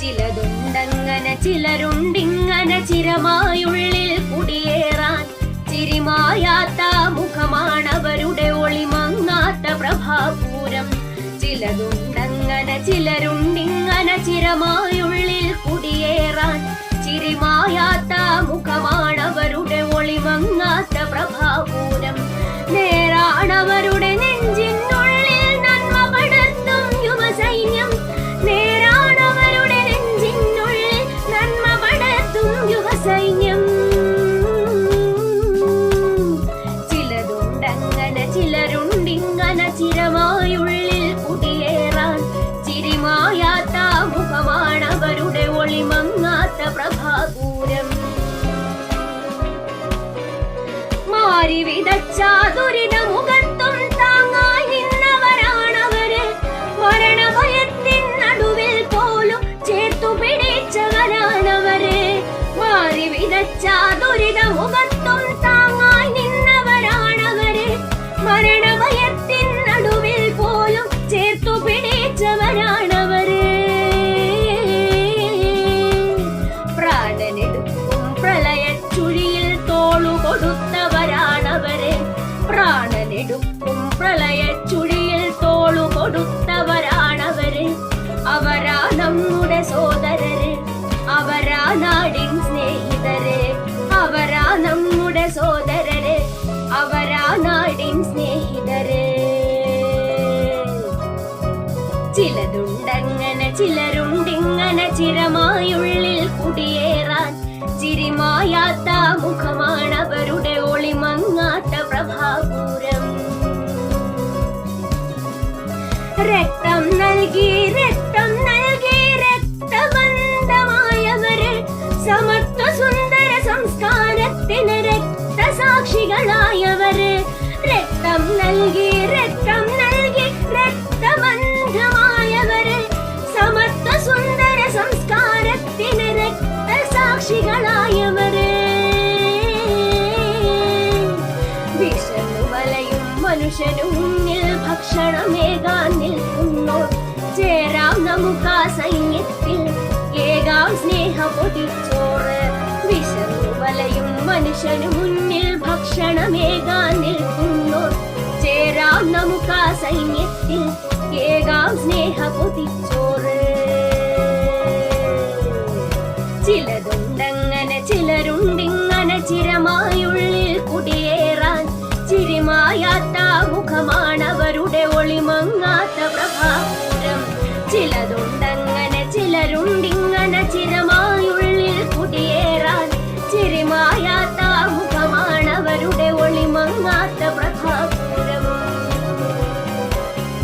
ചിലതുണ്ടങ്ങനെ ചിലരുണ്ടിങ്ങനെ ചിരമായുള്ളിൽ കുടിയേറാൻ. ചിരിമായാത്ത മുഖമാണവരുടെ ഒളിമങ്ങാത്ത പ്രഭാപൂരം. ചിലതുണ്ടങ്ങനെ ചിലരുണ്ടിങ്ങനെ ചിരമായുള്ളിൽ കുടിയേറാൻ. ചിരിമായാത്ത മുഖമാണവരുടെ ഒളിമങ്ങാത്ത പ്രഭാപൂരം. നേരാണവരുടെ നെഞ്ചിനുള്ളിൽ നന്മ പടർത്തും യുവസൈന്യം. നേരാണവരുടെ നെഞ്ചിനുള്ളിൽ നന്മ പടർത്തും യുവസൈന്യം. ചിലതുണ്ടങ്ങനെ ചിലരുണ്ടിങ്ങനെ ചിരമായുള്ളിൽ കുടിയേറാൻ. ചിരിമായാത്ത മുഖമാണവരുടെ ഒളിമങ്ങാത്ത പ്രഭാപൂരം. മാരി വിതച്ച ദുരിതമുഖത്തും താങ്ങായി നിന്നവരാണവര്. മരണഭയത്തിൻ നടുവിൽ പോലും ചേർത്തു പിടിച്ചവരാണവര്. മാരി വിതച്ച ദുരിതമുഖത്തും താങ്ങായി നിന്നവരാണവര്. മരണഭയത്തിൻ നടുവിൽ പോലും ചേർത്തു പിടിച്ചവരാണവര്. പ്രാണനെടുക്കും പ്രളയച്ചുഴിയിൽ തോളു കൊടുത്തവരാണവര്. പ്രാണനെടുക്കും പ്രളയച്ചുഴിയിൽ തോളു കൊടുത്തവരാണവര്. അവരാ നമ്മുടെ സോദരര്, അവരാ നാടിൻ സ്നേഹിതര്. അവരാ നമ്മുടെ സോദരര്, അവരാ നാടിൻ സ്നേഹിതര്. ചിലതുണ്ടങ്ങനെ ചിലരുണ്ടിങ്ങനെ ചിരമായുള്ളിൽ കുടിയേറാൻ. ചിരിമായാത്ത മുഖമാണവരുടെ ഒളിമങ്ങാത്ത പ്രഭാപൂരം. രക്തം നൽകി രക്തം നൽകി രക്തബന്ധമായവര്. സമത്വ സുന്ദര സംസ്കാരത്തിന് രക്തസാക്ഷികളായവര്. രക്തം നൽകി രക്തം നൽകി രക്തബന്ധമായവര്. സമത്വ സുന്ദര സംസ്കാരത്തിന് രക്തസാക്ഷികളായവര്. വിശന്നു വലയും മനുഷ്യനു മുന്നിൽ ഭക്ഷണമേകാൻ നിൽക്കുന്നോർ. ചേരാം നമുക്കാ സൈന്യത്തിൽ, ഏകാം സ്നേഹപൊതിച്ചോറ്. വിശന്നു വലയും മനുഷ്യനു മുന്നിൽ ഭക്ഷണമേകാൻ നിൽക്കുന്നോർ. ചേരാം നമുക്കാ സൈന്യത്തിൽ, ഏകാം സ്നേഹപൊതിച്ചോറ്. ചില